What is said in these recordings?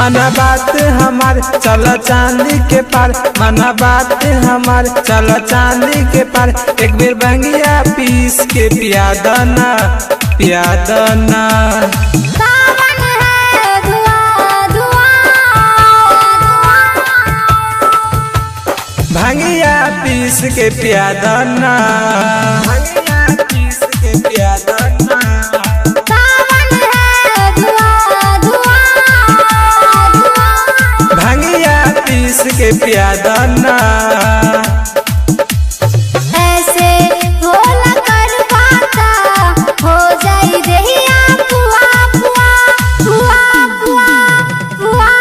मना बात हमार चल चांदी के पार, मना बात हमार चल चांदी के पार। एक बेर बंगिया पीस के पिया दना, पिया दना। भंगिया पीस के पिया दना, भंगिया पीस के पिया दना। भंगिया पीस के पिया दना। ऐसे भोला कर बाता हो जाई देहिया पुआ पुआ पुआ पुआ पुआ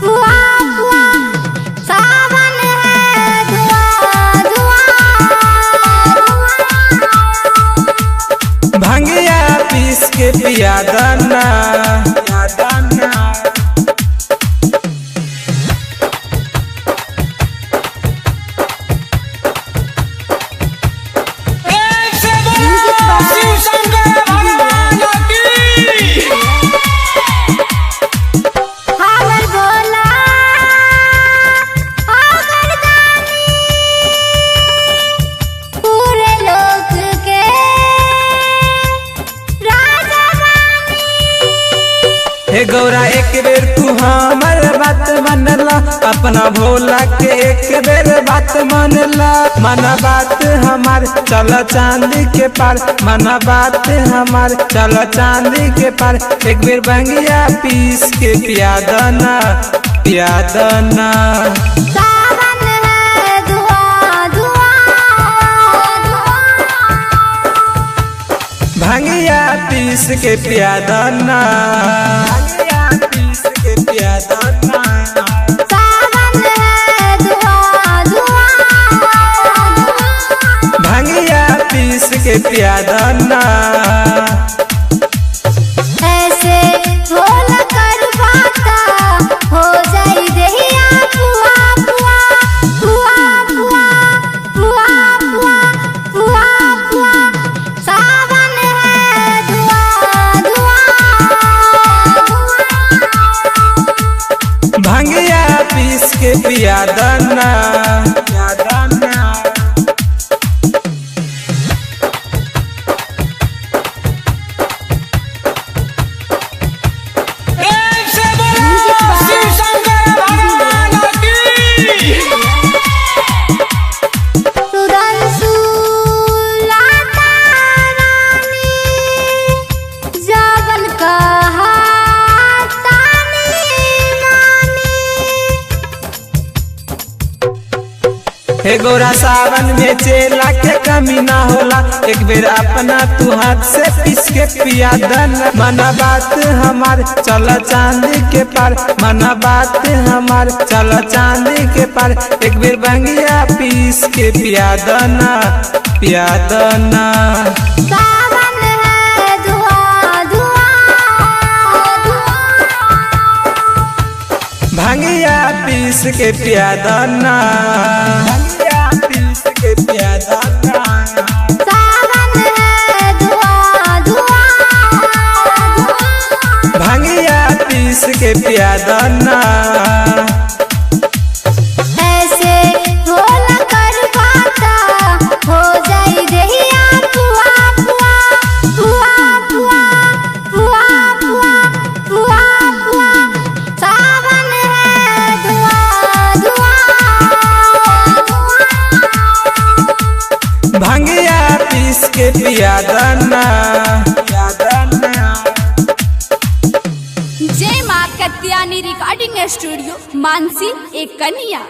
पुआ पुआ। सावन है धुआ धुआ। भंगिया पीस के पिया दना, पिया दना। हे गौरा एक बेर तू हमर बात मनला, अपना भोला के एक बेर बात मनला। मना बात हमार चल चांदी के पार, मना बात हमार चल चांदी के पार। एक बेर बंगिया पीस के पिया दना, पिया दना। सावन है धुआ धुआ धुआ। भंगिया पीस के पिया दना, भंगिया पीस के पिया दना। सावन है धुआ धुआ धुआ। भंगिया पीस के पिया दना। ऐसे भोला कर बाता हो जाई देहिया पुआ पुआ पुआ पुआ पुआ पुआ पुआ पुआ। सावन है धुआ धुआ धुआ। भंगिया पीस के पिया दना, पिया दना। हे गोरा सावन में चेला के कमी ना होला, एक बेर अपना तू हाथ से पीस के पिया दना। मना बात हमार चल चांदी के पार, मना बात हमार चल चांदी के पार। एक बेर बंगिया पीस के पिया दना, पिया दना। सावन है धुआ धुआ धुआ। भंगिया पीस के पिया दना, भंगिया पीस के पिया दना। सावन है धुआ धुआ धुआ। भंगिया पीस के पिया दना। ऐसे भोला कर बाता हो जाई देहिया पुआ पुआ पुआ पुआ पुआ पुआ पुआ पुआ। सावन है धुआ धुआ धुआ। भंगिया पीस के पिया दना, पिया दना। जय मां कत्यानी रिकॉर्डिंग स्टूडियो, मानसी एक कन्या।